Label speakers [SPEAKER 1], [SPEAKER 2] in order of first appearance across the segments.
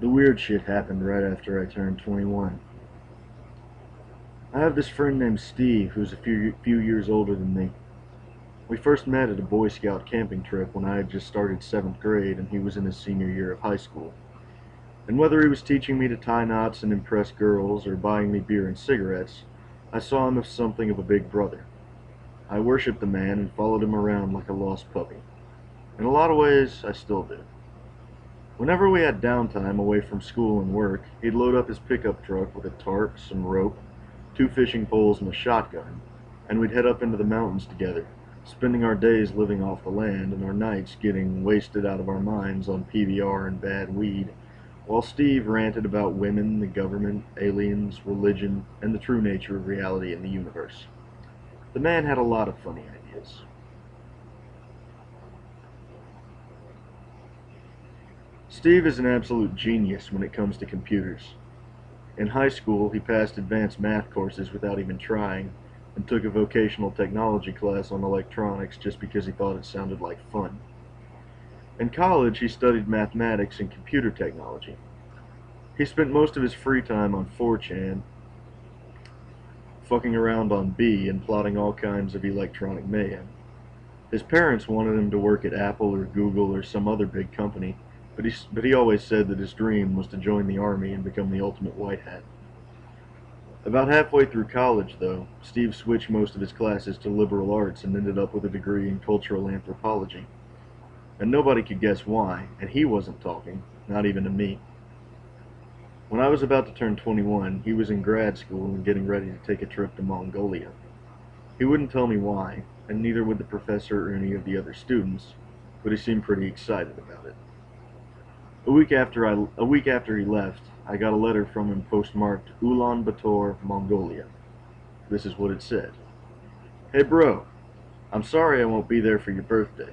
[SPEAKER 1] The weird shit happened right after I turned 21. I have this friend named Steve who's a few years older than me. We first met at a Boy Scout camping trip when I had just started 7th grade and he was in his senior year of high school. And whether he was teaching me to tie knots and impress girls or buying me beer and cigarettes, I saw him as something of a big brother. I worshipped the man and followed him around like a lost puppy. In a lot of ways, I still do. Whenever we had downtime away from school and work, he'd load up his pickup truck with a tarp, some rope, 2 fishing poles, and a shotgun, and we'd head up into the mountains together, spending our days living off the land and our nights getting wasted out of our minds on PBR and bad weed, while Steve ranted about women, the government, aliens, religion, and the true nature of reality in the universe. The man had a lot of funny ideas. Steve is an absolute genius when it comes to computers. In high school, he passed advanced math courses without even trying, and took a vocational technology class on electronics just because he thought it sounded like fun. In college, he studied mathematics and computer technology. He spent most of his free time on 4chan, fucking around on B and plotting all kinds of electronic mayhem. His parents wanted him to work at Apple or Google or some other big company, but he always said that his dream was to join the army and become the ultimate white hat. About halfway through college, though, Steve switched most of his classes to liberal arts and ended up with a degree in cultural anthropology. And nobody could guess why, and he wasn't talking, not even to me. When I was about to turn 21, he was in grad school and getting ready to take a trip to Mongolia. He wouldn't tell me why, and neither would the professor or any of the other students, but he seemed pretty excited about it. A week after he left, I got a letter from him postmarked Ulaanbaatar, Mongolia. This is what it said. Hey bro, I'm sorry I won't be there for your birthday.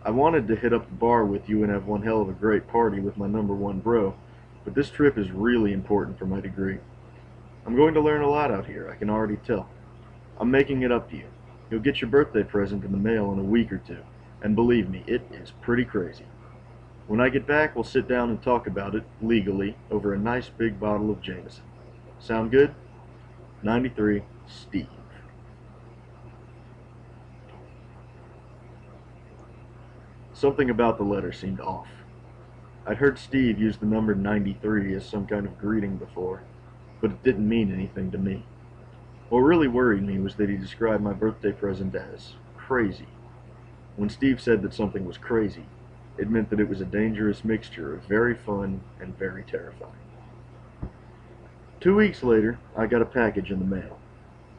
[SPEAKER 1] I wanted to hit up the bar with you and have one hell of a great party with my #1 bro, but this trip is really important for my degree. I'm going to learn a lot out here, I can already tell. I'm making it up to you. You'll get your birthday present in the mail in a week or 2, and believe me, it is pretty crazy. When I get back, we'll sit down and talk about it, legally, over a nice big bottle of Jameson. Sound good? 93, Steve. Something about the letter seemed off. I'd heard Steve use the number 93 as some kind of greeting before, but it didn't mean anything to me. What really worried me was that he described my birthday present as crazy. When Steve said that something was crazy, it meant that it was a dangerous mixture of very fun and very terrifying. 2 weeks later, I got a package in the mail.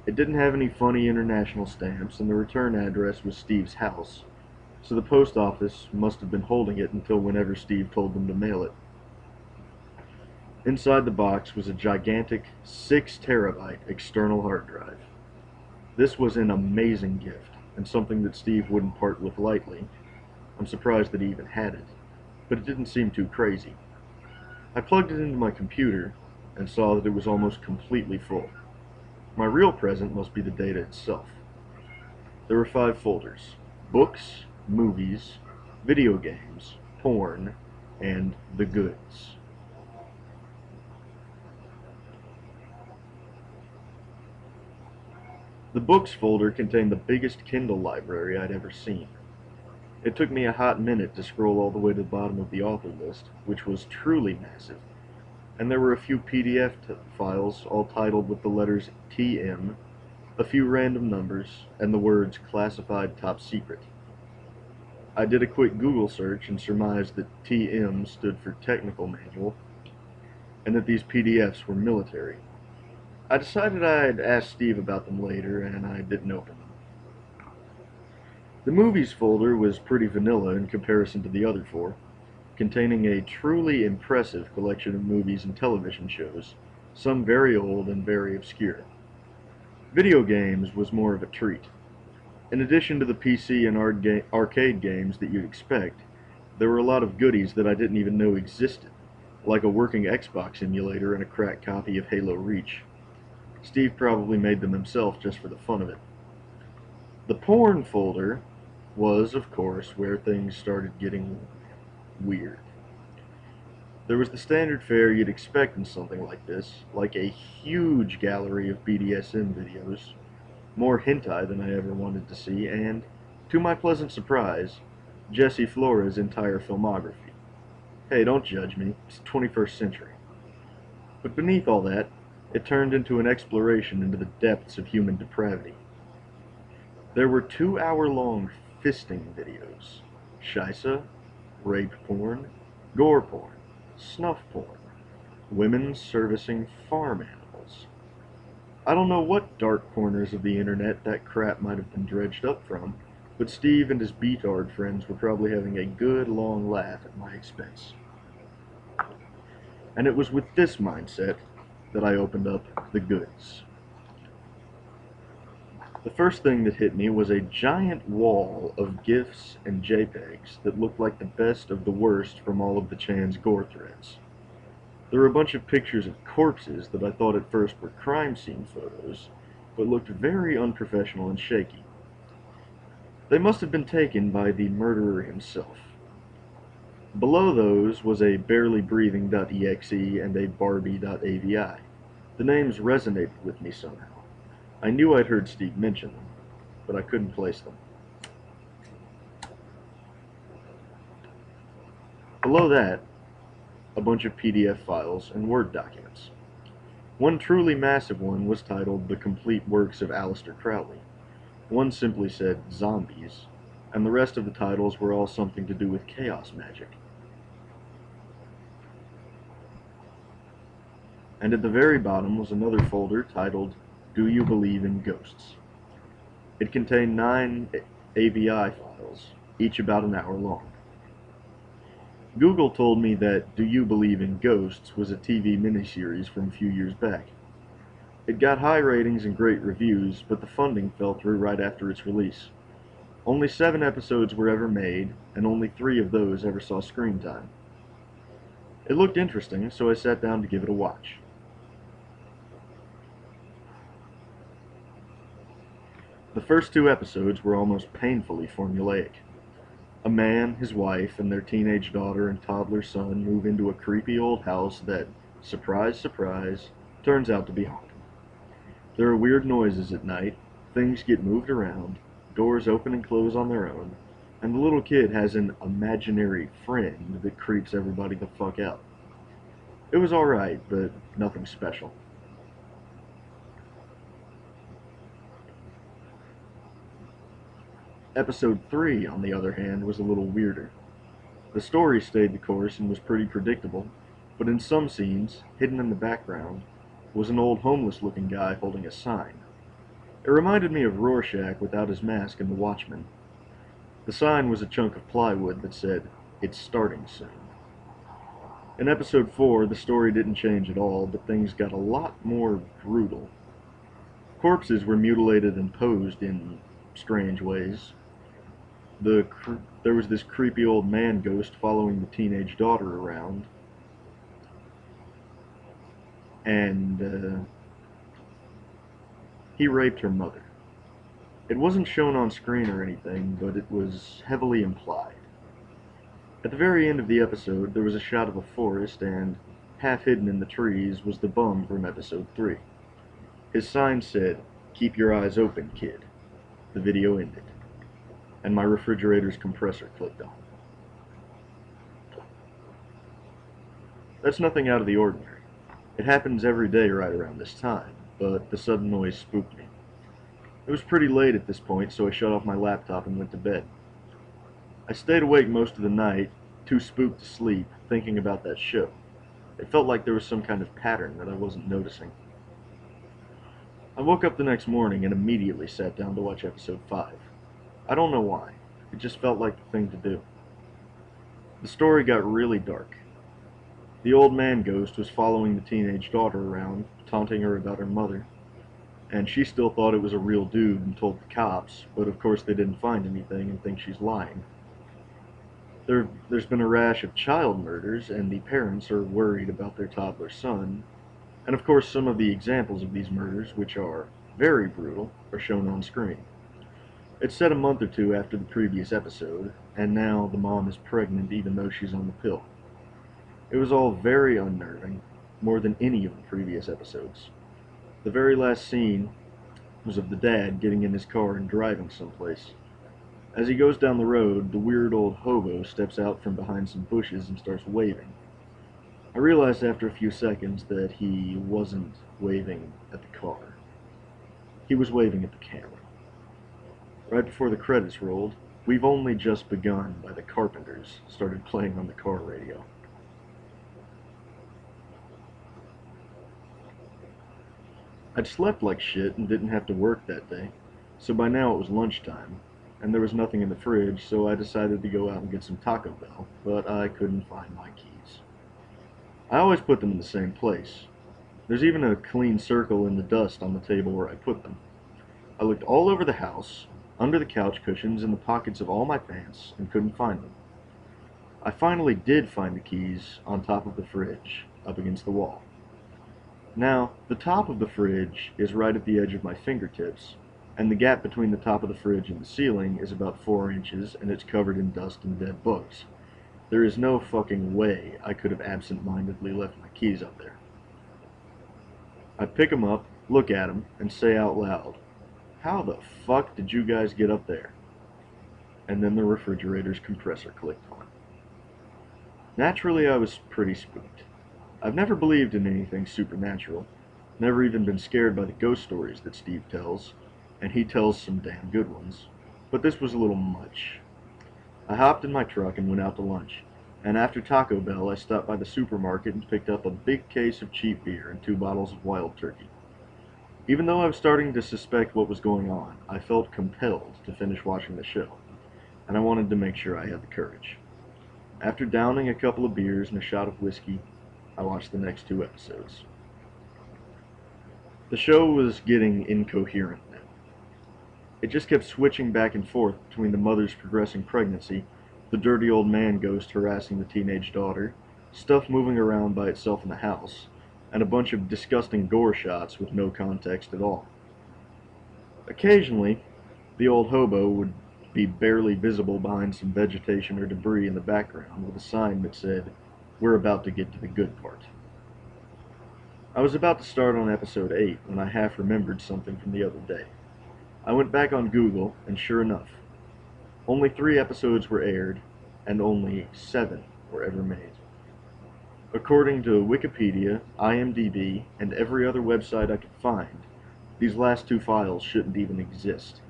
[SPEAKER 1] It didn't have any funny international stamps, and the return address was Steve's house, so the post office must have been holding it until whenever Steve told them to mail it. Inside the box was a gigantic 6 terabyte external hard drive. This was an amazing gift, and something that Steve wouldn't part with lightly. I'm surprised that he even had it, but it didn't seem too crazy. I plugged it into my computer and saw that it was almost completely full. My real present must be the data itself. There were 5 folders: books, movies, video games, porn, and the goods. The books folder contained the biggest Kindle library I'd ever seen. It took me a hot minute to scroll all the way to the bottom of the author list, which was truly massive, and there were a few PDF files all titled with the letters TM, a few random numbers, and the words classified top secret. I did a quick Google search and surmised that TM stood for technical manual, and that these PDFs were military. I decided I'd ask Steve about them later, and I didn't open them. The movies folder was pretty vanilla in comparison to the other 4, containing a truly impressive collection of movies and television shows, some very old and very obscure. Video games was more of a treat. In addition to the PC and arcade games that you'd expect, there were a lot of goodies that I didn't even know existed, like a working Xbox emulator and a cracked copy of Halo Reach. Steve probably made them himself just for the fun of it. The porn folder was, of course, where things started getting weird. There was the standard fare you'd expect in something like this, like a huge gallery of BDSM videos, more hentai than I ever wanted to see, and, to my pleasant surprise, Jesse Flores' entire filmography. Hey, don't judge me, it's 21st century. But beneath all that, it turned into an exploration into the depths of human depravity. There were 2-hour-long fisting videos, shisa, rape porn, gore porn, snuff porn, women servicing farm animals. I don't know what dark corners of the internet that crap might have been dredged up from, but Steve and his beatard friends were probably having a good long laugh at my expense. And it was with this mindset that I opened up the goods. The first thing that hit me was a giant wall of GIFs and JPEGs that looked like the best of the worst from all of the Chan's gore threads. There were a bunch of pictures of corpses that I thought at first were crime scene photos, but looked very unprofessional and shaky. They must have been taken by the murderer himself. Below those was a barely breathing.exe and a Barbie.avi. The names resonated with me somehow. I knew I'd heard Steve mention them, but I couldn't place them. Below that, a bunch of PDF files and Word documents. One truly massive one was titled The Complete Works of Aleister Crowley. One simply said Zombies, and the rest of the titles were all something to do with chaos magic. And at the very bottom was another folder titled Do You Believe in Ghosts? It contained 9 AVI files, each about an hour long. Google told me that Do You Believe in Ghosts was a TV miniseries from a few years back. It got high ratings and great reviews, but the funding fell through right after its release. Only 7 episodes were ever made, and only 3 of those ever saw screen time. It looked interesting, so I sat down to give it a watch. The first 2 episodes were almost painfully formulaic. A man, his wife, and their teenage daughter and toddler son move into a creepy old house that, surprise, surprise, turns out to be haunted. There are weird noises at night, things get moved around, doors open and close on their own, and the little kid has an imaginary friend that creeps everybody the fuck out. It was alright, but nothing special. Episode 3, on the other hand, was a little weirder. The story stayed the course and was pretty predictable, but in some scenes, hidden in the background, was an old homeless-looking guy holding a sign. It reminded me of Rorschach without his mask in The Watchmen. The sign was a chunk of plywood that said, "It's starting soon." In episode 4, the story didn't change at all, but things got a lot more brutal. Corpses were mutilated and posed in strange ways. There was this creepy old man ghost following the teenage daughter around, and he raped her mother. It wasn't shown on screen or anything, but it was heavily implied. At the very end of the episode, there was a shot of a forest, and half hidden in the trees was the bum from episode 3. His sign said, "Keep your eyes open, kid." The video ended, and my refrigerator's compressor clicked on. That's nothing out of the ordinary. It happens every day right around this time, but the sudden noise spooked me. It was pretty late at this point, so I shut off my laptop and went to bed. I stayed awake most of the night, too spooked to sleep, thinking about that show. It felt like there was some kind of pattern that I wasn't noticing. I woke up the next morning and immediately sat down to watch episode 5. I don't know why. It just felt like the thing to do. The story got really dark. The old man ghost was following the teenage daughter around, taunting her about her mother, and she still thought it was a real dude and told the cops, but of course they didn't find anything and think she's lying. There's been a rash of child murders, and the parents are worried about their toddler son, and of course some of the examples of these murders, which are very brutal, are shown on screen. It's set a month or 2 after the previous episode, and now the mom is pregnant even though she's on the pill. It was all very unnerving, more than any of the previous episodes. The very last scene was of the dad getting in his car and driving someplace. As he goes down the road, the weird old hobo steps out from behind some bushes and starts waving. I realized after a few seconds that he wasn't waving at the car. He was waving at the camera. Right before the credits rolled, "We've Only Just Begun" by the Carpenters started playing on the car radio. I'd slept like shit and didn't have to work that day, so by now it was lunchtime, and there was nothing in the fridge, so I decided to go out and get some Taco Bell, but I couldn't find my keys. I always put them in the same place. There's even a clean circle in the dust on the table where I put them. I looked all over the house, under the couch cushions, in the pockets of all my pants, and couldn't find them. I finally did find the keys on top of the fridge, up against the wall. Now, the top of the fridge is right at the edge of my fingertips, and the gap between the top of the fridge and the ceiling is about 4 inches, and it's covered in dust and dead bugs. There is no fucking way I could have absent-mindedly left my keys up there. I pick them up, look at them, and say out loud, "How the fuck did you guys get up there?" And then the refrigerator's compressor clicked on. Naturally, I was pretty spooked. I've never believed in anything supernatural, never even been scared by the ghost stories that Steve tells, and he tells some damn good ones, but this was a little much. I hopped in my truck and went out to lunch, and after Taco Bell I stopped by the supermarket and picked up a big case of cheap beer and 2 bottles of Wild Turkey. Even though I was starting to suspect what was going on, I felt compelled to finish watching the show, and I wanted to make sure I had the courage. After downing a couple of beers and a shot of whiskey, I watched the next 2 episodes. The show was getting incoherent now. It just kept switching back and forth between the mother's progressing pregnancy, the dirty old man ghost harassing the teenage daughter, stuff moving around by itself in the house, and a bunch of disgusting gore shots with no context at all. Occasionally, the old hobo would be barely visible behind some vegetation or debris in the background with a sign that said, "We're about to get to the good part." I was about to start on episode 8 when I half remembered something from the other day. I went back on Google, and sure enough, only 3 episodes were aired, and only 7 were ever made. According to Wikipedia, IMDb, and every other website I could find, these last 2 files shouldn't even exist.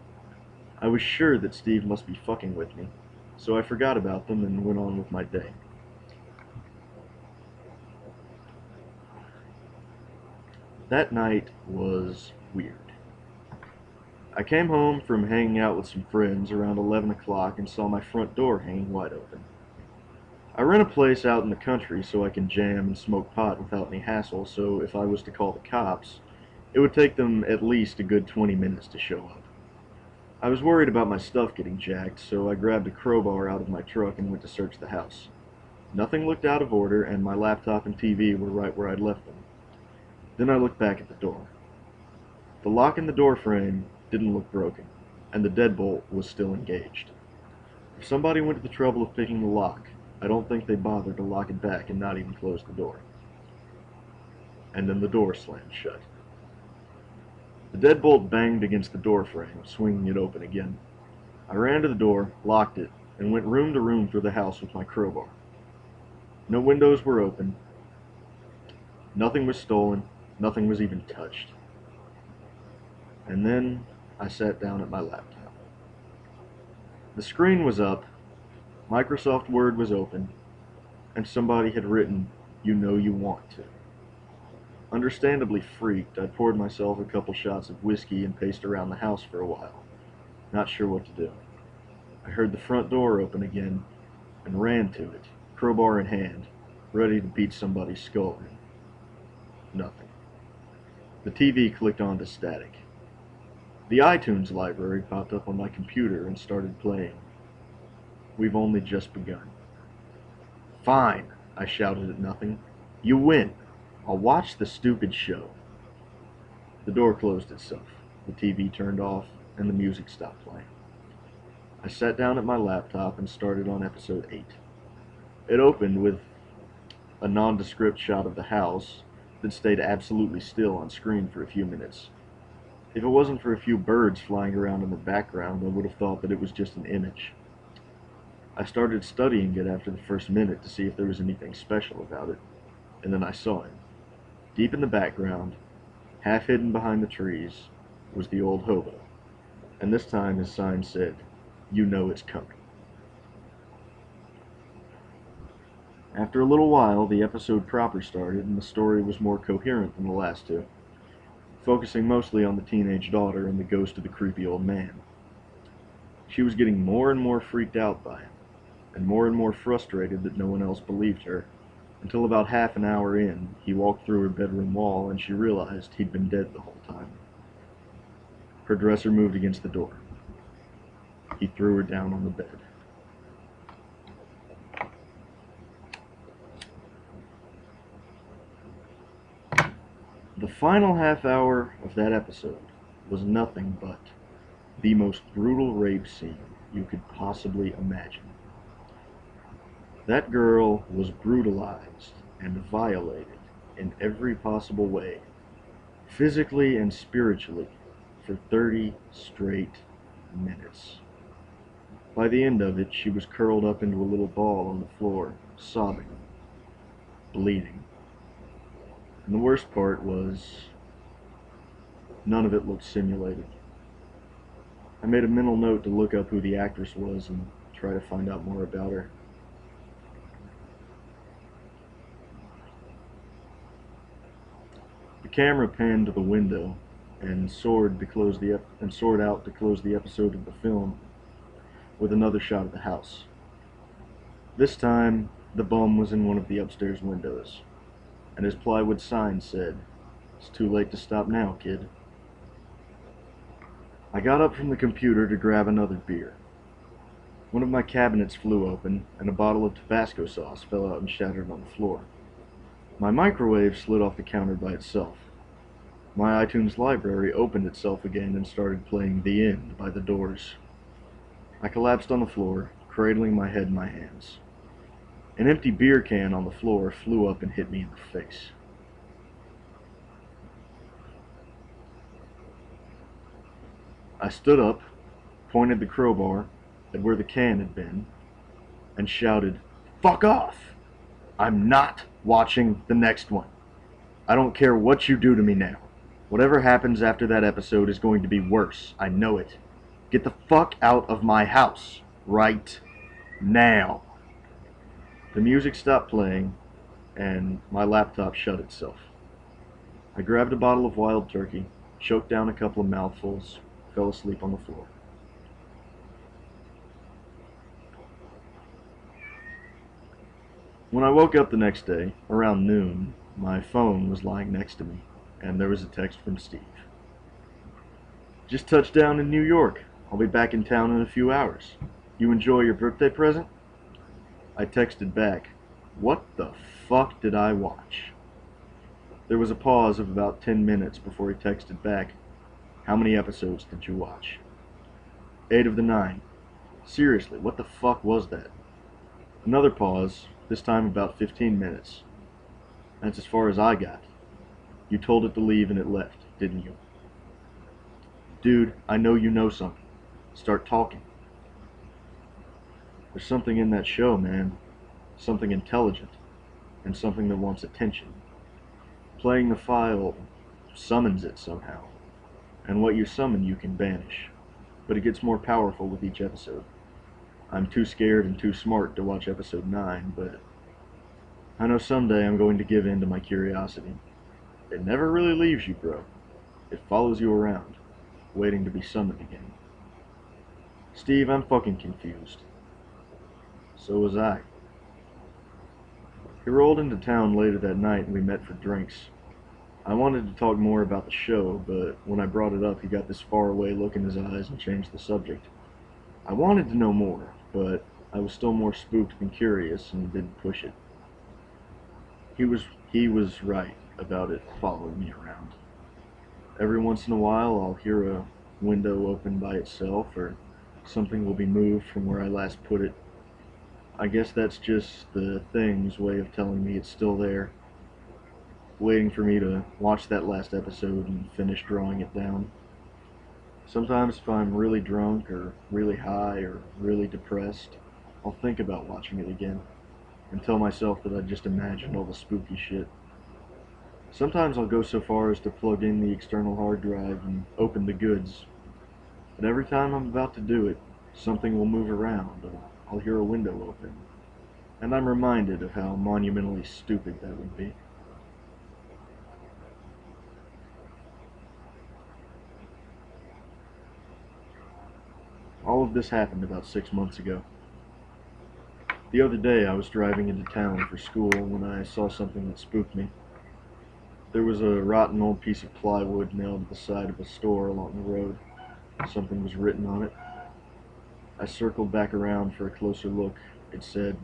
[SPEAKER 1] I was sure that Steve must be fucking with me, so I forgot about them and went on with my day. That night was weird. I came home from hanging out with some friends around 11 o'clock and saw my front door hanging wide open. I rent a place out in the country so I can jam and smoke pot without any hassle, so if I was to call the cops, it would take them at least a good 20 minutes to show up. I was worried about my stuff getting jacked, so I grabbed a crowbar out of my truck and went to search the house. Nothing looked out of order, and my laptop and TV were right where I'd left them. Then I looked back at the door. The lock in the door frame didn't look broken, and the deadbolt was still engaged. If somebody went to the trouble of picking the lock, I don't think they bothered to lock it back and not even close the door. And then the door slammed shut. The deadbolt banged against the door frame, swinging it open again. I ran to the door, locked it, and went room to room through the house with my crowbar. No windows were open. Nothing was stolen. Nothing was even touched. And then I sat down at my laptop. The screen was up, Microsoft Word was open, and somebody had written, "You know you want to." Understandably freaked, I poured myself a couple shots of whiskey and paced around the house for a while, not sure what to do. I heard the front door open again and ran to it, crowbar in hand, ready to beat somebody's skull in. Nothing. The TV clicked on to static. The iTunes library popped up on my computer and started playing. "We've Only Just Begun." "Fine," I shouted at nothing. "You win. I'll watch the stupid show." The door closed itself, the TV turned off, and the music stopped playing. I sat down at my laptop and started on episode 8. It opened with a nondescript shot of the house that stayed absolutely still on screen for a few minutes. If it wasn't for a few birds flying around in the background, I would have thought that it was just an image. I started studying it after the first minute to see if there was anything special about it, and then I saw it. Deep in the background, half hidden behind the trees, was the old hobo, and this time his sign said, "You know it's coming." After a little while, the episode proper started, and the story was more coherent than the last two, focusing mostly on the teenage daughter and the ghost of the creepy old man. She was getting more and more freaked out by him, and more frustrated that no one else believed her, until about half an hour in, he walked through her bedroom wall and she realized he'd been dead the whole time. Her dresser moved against the door. He threw her down on the bed. The final half hour of that episode was nothing but the most brutal rape scene you could possibly imagine. That girl was brutalized and violated in every possible way, physically and spiritually, for 30 straight minutes. By the end of it, she was curled up into a little ball on the floor, sobbing, bleeding. And the worst part was, none of it looked simulated. I made a mental note to look up who the actress was and try to find out more about her. The camera panned to the window and soared out to close the episode of the film with another shot of the house. This time, the bum was in one of the upstairs windows, and his plywood sign said, "It's too late to stop now, kid." I got up from the computer to grab another beer. One of my cabinets flew open, and a bottle of Tabasco sauce fell out and shattered on the floor. My microwave slid off the counter by itself. My iTunes library opened itself again and started playing The End by The Doors. I collapsed on the floor, cradling my head in my hands. An empty beer can on the floor flew up and hit me in the face. I stood up, pointed the crowbar at where the can had been, and shouted, "Fuck off! I'm not watching the next one. I don't care what you do to me now. Whatever happens after that episode is going to be worse. I know it. Get the fuck out of my house. Right now." The music stopped playing, and my laptop shut itself. I grabbed a bottle of Wild Turkey, choked down a couple of mouthfuls, fell asleep on the floor. When I woke up the next day, around noon, my phone was lying next to me, and there was a text from Steve. "Just touched down in New York. I'll be back in town in a few hours. You enjoy your birthday present?" I texted back, "What the fuck did I watch?" There was a pause of about 10 minutes before he texted back, "How many episodes did you watch?" 8 of the 9. Seriously, what the fuck was that? Another pause, this time about 15 minutes. That's as far as I got. You told it to leave and it left, didn't you? Dude, I know you know something. Start talking. There's something in that show, man. Something intelligent. And something that wants attention. Playing the file summons it somehow. And what you summon you can banish. But it gets more powerful with each episode. I'm too scared and too smart to watch episode 9, but I know someday I'm going to give in to my curiosity. It never really leaves you, bro. It follows you around, waiting to be summoned again. Steve, I'm fucking confused. So was I. He rolled into town later that night and we met for drinks. I wanted to talk more about the show, but when I brought it up, he got this faraway look in his eyes and changed the subject. I wanted to know more, but I was still more spooked than curious and didn't push it. He was right about it following me around. Every once in a while, I'll hear a window open by itself, or something will be moved from where I last put it. I guess that's just the thing's way of telling me it's still there, waiting for me to watch that last episode and finish drawing it down. Sometimes if I'm really drunk or really high or really depressed, I'll think about watching it again and tell myself that I just imagined all the spooky shit. Sometimes I'll go so far as to plug in the external hard drive and open the goods, but every time I'm about to do it, something will move around or I'll hear a window open, and I'm reminded of how monumentally stupid that would be. All of this happened about 6 months ago. The other day I was driving into town for school when I saw something that spooked me. There was a rotten old piece of plywood nailed to the side of a store along the road. Something was written on it. I circled back around for a closer look. It said,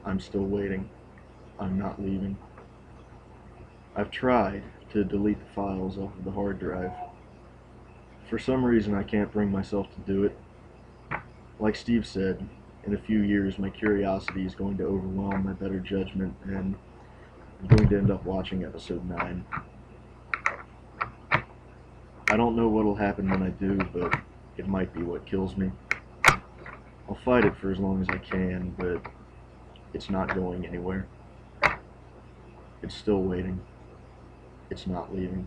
[SPEAKER 1] "I'm still waiting. I'm not leaving." I've tried to delete the files off of the hard drive. For some reason I can't bring myself to do it. Like Steve said, in a few years my curiosity is going to overwhelm my better judgment and I'm going to end up watching episode 9. I don't know what'll happen when I do, but it might be what kills me. I'll fight it for as long as I can, but it's not going anywhere. It's still waiting. It's not leaving.